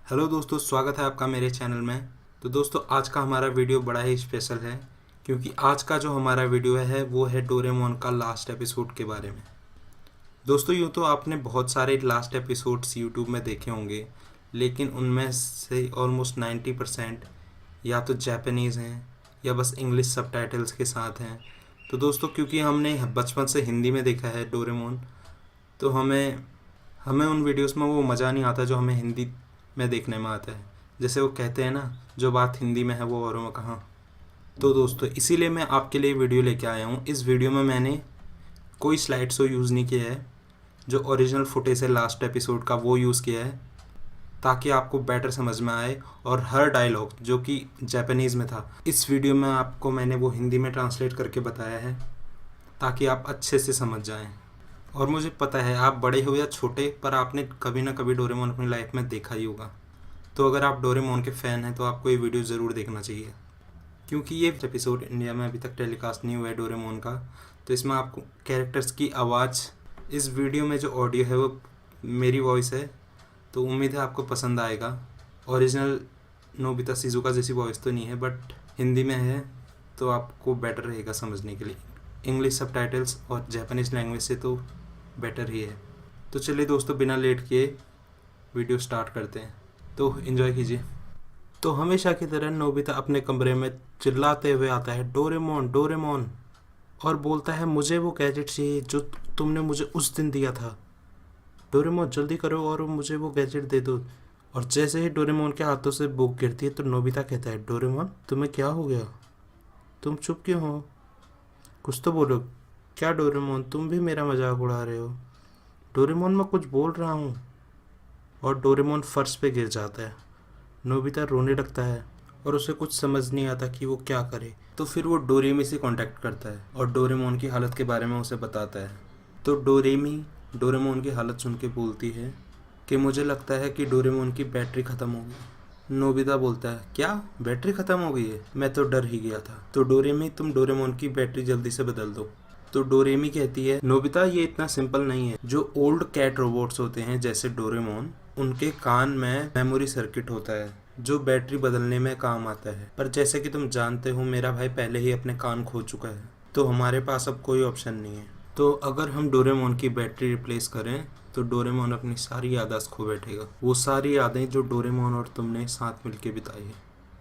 Hello दोस्तों, स्वागत है आपका मेरे चैनल में। तो दोस्तों, आज का हमारा वीडियो बड़ा ही स्पेशल है क्योंकि आज का जो हमारा वीडियो है वो है डोरेमोन का लास्ट एपिसोड के बारे में। दोस्तों, यूँ तो आपने बहुत सारे लास्ट एपिसोड्स यूट्यूब में देखे होंगे, लेकिन उनमें से ऑलमोस्ट 90% या तो जापानीज़ हैं या बस इंग्लिश सबटाइटल्स के साथ हैं। तो दोस्तों, क्योंकि हमने बचपन से हिंदी में देखा है डोरेमोन, तो हमें हमें उन वीडियोस में वो मज़ा नहीं आता जो हमें हिंदी में देखने में आता है। जैसे वो कहते हैं ना, जो बात हिंदी में है वो औरों में कहाँ। तो दोस्तों, इसीलिए मैं आपके लिए वीडियो लेके आया हूँ। इस वीडियो में मैंने कोई स्लाइड शो यूज़ नहीं किया है। जो ओरिजिनल फुटेज है लास्ट एपिसोड का वो यूज़ किया है ताकि आपको बेटर समझ में आए। और हर डायलॉग जो कि जापानीज़ में था, इस वीडियो में आपको मैंने वो हिंदी में ट्रांसलेट करके बताया है ताकि आप अच्छे से समझ जाएं। और मुझे पता है आप बड़े हो या छोटे, पर आपने कभी ना कभी डोरेमोन अपनी लाइफ में देखा ही होगा। तो अगर आप डोरेमोन के फ़ैन हैं तो आपको ये वीडियो ज़रूर देखना चाहिए, क्योंकि ये एपिसोड इंडिया में अभी तक टेलीकास्ट नहीं हुआ है डोरेमोन का। तो इसमें आपको कैरेक्टर्स की आवाज़, इस वीडियो में जो ऑडियो है वो मेरी वॉइस है, तो उम्मीद है आपको पसंद आएगा। ओरिजिनल नोबिता शिजुका जैसी वॉइस तो नहीं है, बट हिंदी में है तो आपको बेटर रहेगा समझने के लिए। इंग्लिश सबटाइटल्स और जापानीज़ लैंग्वेज से तो बेटर ही है। तो चलिए दोस्तों, बिना लेट किए वीडियो स्टार्ट करते हैं, तो इन्जॉय कीजिए। तो हमेशा की तरह नोबिता अपने कमरे में चिल्लाते हुए आता है, डोरेमोन डोरेमोन, और बोलता है मुझे वो गैजेट चाहिए जो तुमने मुझे उस दिन दिया था। डोरेमोन जल्दी करो और मुझे वो गैजेट दे दो। और जैसे ही डोरेमोन के हाथों से बुक गिरती है तो नोबिता कहता है, डोरेमोन तुम्हें क्या हो गया, तुम चुप क्यों हो, कुछ तो बोलो। क्या डोरेमोन, तुम भी मेरा मजाक उड़ा रहे हो। डोरेमोन मैं कुछ बोल रहा हूँ। और डोरेमोन फर्श पे गिर जाता है। नोबिता रोने लगता है और उसे कुछ समझ नहीं आता कि वो क्या करे। तो फिर वो डोरेमी से कांटेक्ट करता है और डोरेमोन की हालत के बारे में उसे बताता है। तो डोरेमी डोरेमोन की हालत सुन के बोलती है कि मुझे लगता है कि डोरेमोन की बैटरी ख़त्म हो गई। नोबिता बोलता है, क्या बैटरी ख़त्म हो गई है, मैं तो डर ही गया था। तो डोरेमी, तुम डोरेमोन की बैटरी जल्दी से बदल दो। तो डोरेमी कहती है, नोबिता ये इतना सिंपल नहीं है। जो ओल्ड कैट रोबोट्स होते हैं जैसे डोरेमोन, उनके कान में मेमोरी सर्किट होता है जो बैटरी बदलने में काम आता है। पर जैसे कि तुम जानते हो मेरा भाई पहले ही अपने कान खो चुका है, तो हमारे पास अब कोई ऑप्शन नहीं है। तो अगर हम डोरेमोन की बैटरी रिप्लेस करें तो डोरेमोन अपनी सारी याददाश्त खो बैठेगा। वो सारी यादें जो डोरेमोन और तुमने साथ मिलके बिताई है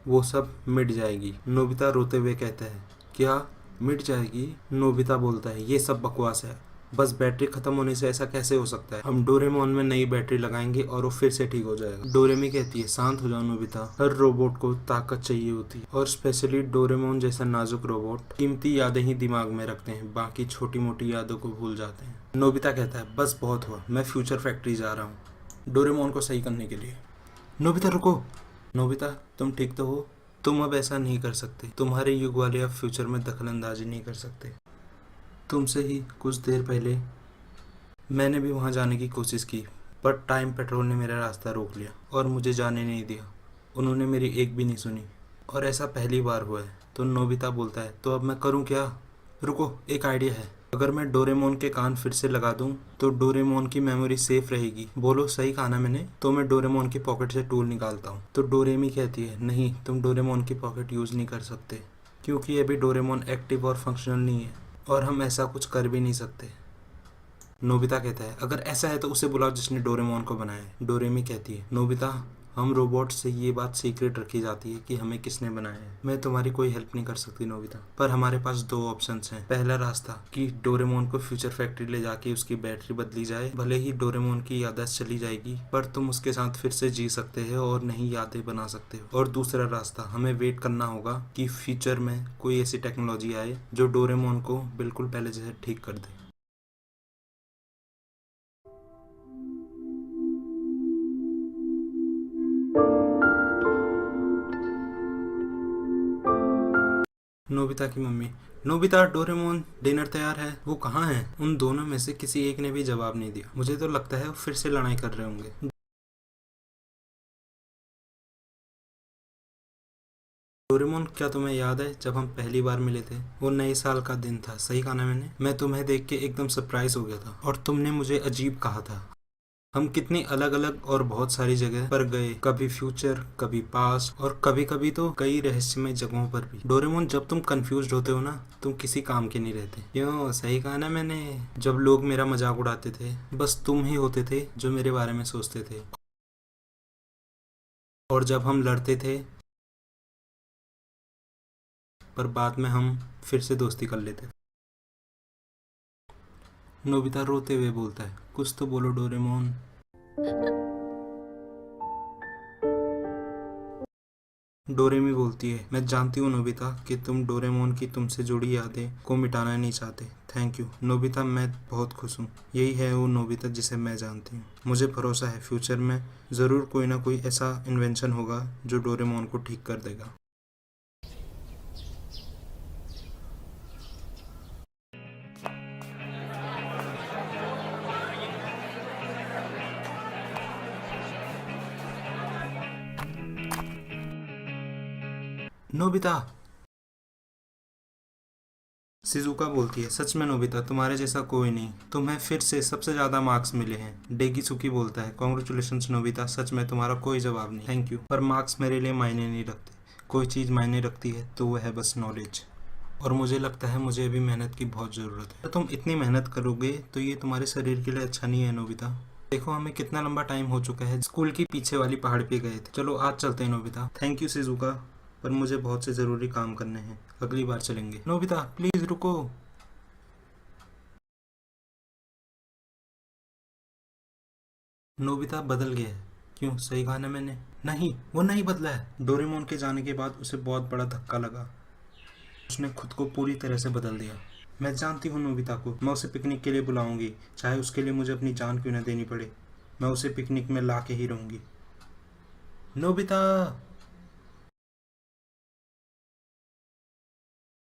वो सब मिट जाएगी। नोबिता रोते हुए कहता है, क्या मिट जाएगी? नोबिता बोलता है, ये सब बकवास है, बस बैटरी खत्म होने से ऐसा कैसे हो सकता है। हम डोरेमोन में नई बैटरी लगाएंगे और वो फिर से ठीक हो जाएगा। डोरेमी कहती है, शांत हो जाओ नोबिता, हर रोबोट को ताकत चाहिए होती है और स्पेशली डोरेमोन जैसा नाजुक रोबोट कीमती यादें ही दिमाग में रखते हैं, बाकी छोटी मोटी यादों को भूल जाते हैं। नोबिता कहता है, बस बहुत हुआ, मैं फ्यूचर फैक्ट्री जा रहा हूँ डोरेमोन को सही करने के लिए। नोबिता रुको। नोबिता, तुम ठीक तो हो? तुम अब ऐसा नहीं कर सकते, तुम्हारे युग वाले अब फ्यूचर में दखल अंदाजी नहीं कर सकते। तुमसे ही कुछ देर पहले मैंने भी वहाँ जाने की कोशिश की, पर टाइम पेट्रोल ने मेरा रास्ता रोक लिया और मुझे जाने नहीं दिया। उन्होंने मेरी एक भी नहीं सुनी और ऐसा पहली बार हुआ है। तो नोबिता बोलता है, तो अब मैं करूँ क्या? रुको, एक आइडिया है। अगर मैं डोरेमोन के कान फिर से लगा दूं तो डोरेमोन की मेमोरी सेफ रहेगी। बोलो, सही कहा ना मैंने? तो मैं डोरेमोन की पॉकेट से टूल निकालता हूँ। तो डोरेमी कहती है, नहीं, तुम डोरेमोन की पॉकेट यूज़ नहीं कर सकते क्योंकि अभी डोरेमोन एक्टिव और फंक्शनल नहीं है और हम ऐसा कुछ कर भी नहीं सकते। नोबिता कहता है, अगर ऐसा है तो उसे बुलाओ जिसने डोरेमोन को बनाया है। डोरेमी कहती है, नोबिता, हम रोबोट से ये बात सीक्रेट रखी जाती है कि हमें किसने बनाया है। मैं तुम्हारी कोई हेल्प नहीं कर सकती नोबिता, पर हमारे पास दो ऑप्शंस हैं। पहला रास्ता कि डोरेमोन को फ्यूचर फैक्ट्री ले जाके उसकी बैटरी बदली जाए, भले ही डोरेमोन की याददाश्त चली जाएगी पर तुम उसके साथ फिर से जी सकते हो और नई यादें बना सकते हो। और दूसरा रास्ता, हमें वेट करना होगा कि फ्यूचर में कोई ऐसी टेक्नोलॉजी आए जो डोरेमोन को बिल्कुल पहले जैसे ठीक कर दे। नोबिता की मम्मी, नोबिता, डोरेमोन डिनर तैयार है। वो कहाँ है? उन दोनों में से किसी एक ने भी जवाब नहीं दिया। मुझे तो लगता है वो फिर से लड़ाई कर रहे होंगे। डोरेमोन, क्या तुम्हें याद है जब हम पहली बार मिले थे? वो नए साल का दिन था, सही कहा ना मैंने? मैं तुम्हें देख के एकदम सरप्राइज हो गया था और तुमने मुझे अजीब कहा था। हम कितनी अलग अलग और बहुत सारी जगह पर गए, कभी फ्यूचर, कभी पास्ट और कभी कभी तो कई रहस्यमय जगहों पर भी। डोरेमोन, जब तुम कंफ्यूज होते हो ना, तुम किसी काम के नहीं रहते। क्यों, सही कहा ना मैंने। जब लोग मेरा मजाक उड़ाते थे, बस तुम ही होते थे जो मेरे बारे में सोचते थे। और जब हम लड़ते थे, पर बाद में हम फिर से दोस्ती कर लेते। नोबिता रोते हुए बोलता है, कुछ तो बोलो डोरेमोन। डोरेमी बोलती है, मैं जानती हूँ नोबिता कि तुम डोरेमोन की तुमसे जुड़ी यादें को मिटाना नहीं चाहते। थैंक यू नोबिता, मैं बहुत खुश हूँ। यही है वो नोबिता जिसे मैं जानती हूँ। मुझे भरोसा है फ्यूचर में ज़रूर कोई ना कोई ऐसा इन्वेंशन होगा जो डोरेमोन को ठीक कर देगा। नोबिता, शिजुका बोलती है, सच में नोबिता, तुम्हारे जैसा कोई नहीं। तुम्हें फिर से सबसे ज़्यादा मार्क्स मिले हैं। डेगिसुकी बोलता है, कॉन्ग्रेचुलेशंस नोबिता, सच में तुम्हारा कोई जवाब नहीं। थैंक यू, पर मार्क्स मेरे लिए मायने नहीं रखते। कोई चीज़ मायने रखती है तो वह है बस नॉलेज। और मुझे लगता है मुझे अभी मेहनत की बहुत ज़रूरत है। तो तुम इतनी मेहनत करोगे तो ये तुम्हारे शरीर के लिए अच्छा नहीं है नोबिता। देखो हमें कितना लंबा टाइम हो चुका है, स्कूल की पीछे वाली पहाड़ पे गए थे। चलो आज चलते हैं नोबिता। थैंक यू शिजुका, पर मुझे बहुत से ज़रूरी काम करने हैं, अगली बार चलेंगे। नोबिता प्लीज़ रुको। नोबिता बदल गया है। क्यों, सही कहा ना मैंने। नहीं, वो नहीं बदला है। डोरेमोन के जाने के बाद उसे बहुत बड़ा धक्का लगा। उसने खुद को पूरी तरह से बदल दिया। मैं जानती हूँ नोबिता को, मैं उसे पिकनिक के लिए बुलाऊंगी, चाहे उसके लिए मुझे अपनी जान क्यों न देनी पड़े। मैं उसे पिकनिक में ला के ही रहूंगी। नोबिता।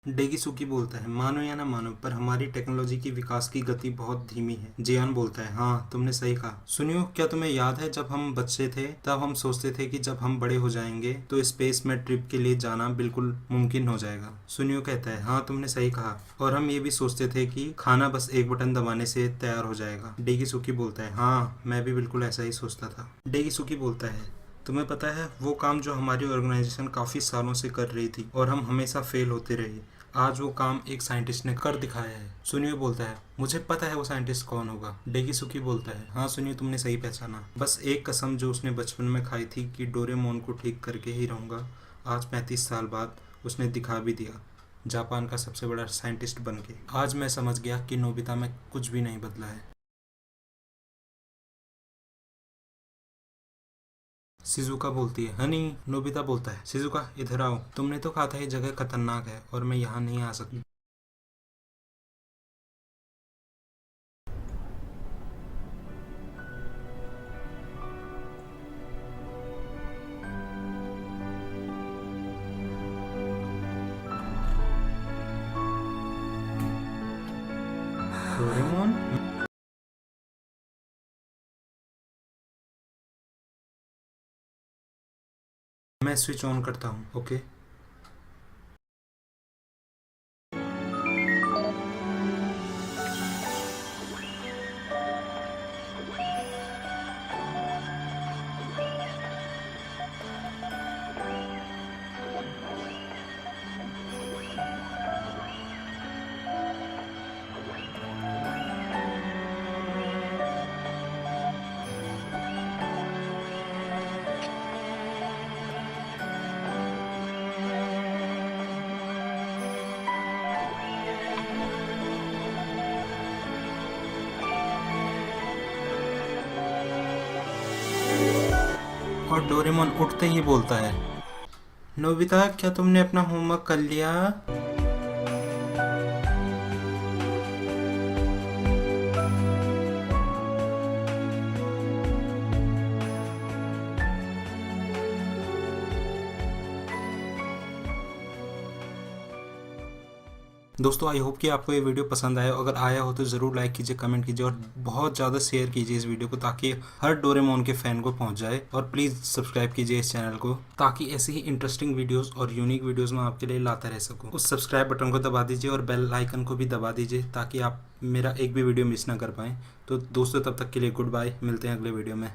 डेगिसुकी बोलता है, मानो या ना मानो, पर हमारी टेक्नोलॉजी की विकास की गति बहुत धीमी है। जियान बोलता है, हाँ तुमने सही कहा। सुनियो, क्या तुम्हें याद है जब हम बच्चे थे तब हम सोचते थे कि जब हम बड़े हो जाएंगे तो स्पेस में ट्रिप के लिए जाना बिल्कुल मुमकिन हो जाएगा। सुनियो कहता है, हाँ तुमने सही कहा। और हम ये भी सोचते थे कि खाना बस एक बटन दबाने से तैयार हो जाएगा। डेगिसुकी बोलता है, हाँ मैं भी बिल्कुल ऐसा ही सोचता था। डेगिसुकी बोलता है, तुम्हें पता है वो काम जो हमारी ऑर्गेनाइजेशन काफ़ी सालों से कर रही थी और हम हमेशा फेल होते रहे, आज वो काम एक साइंटिस्ट ने कर दिखाया है। सुनियो बोलता है, मुझे पता है वो साइंटिस्ट कौन होगा। डेगिसुकी बोलता है, हाँ सुनियो तुमने सही पहचाना। बस एक कसम जो उसने बचपन में खाई थी कि डोरेमोन को ठीक करके ही रहूँगा, आज 35 साल बाद उसने दिखा भी दिया, जापान का सबसे बड़ा साइंटिस्ट बन के। आज मैं समझ गया कि नोबिता में कुछ भी नहीं बदला है। शिजुका बोलती है, हनी। नोबिता बोलता है, शिजुका इधर आओ, तुमने तो कहा था ये जगह खतरनाक है और मैं यहाँ नहीं आ सकती। डोरेमोन। मैं स्विच ऑन करता हूँ, ओके। और डोरेमोन उठते ही बोलता है, नोबिता क्या तुमने अपना होमवर्क कर लिया। दोस्तों आई होप कि आपको ये वीडियो पसंद आया, अगर आया हो तो ज़रूर लाइक कीजिए, कमेंट कीजिए और बहुत ज़्यादा शेयर कीजिए इस वीडियो को, ताकि हर डोरेमोन के फ़ैन को पहुंच जाए। और प्लीज़ सब्सक्राइब कीजिए इस चैनल को, ताकि ऐसी ही इंटरेस्टिंग वीडियोस और यूनिक वीडियोस मैं आपके लिए लाता रह सकूं। उस सब्सक्राइब बटन को दबा दीजिए और बेल आइकन को भी दबा दीजिए, ताकि आप मेरा एक भी वीडियो मिस ना कर पाएँ। तो दोस्तों तब तक के लिए गुड बाय, मिलते हैं अगले वीडियो में।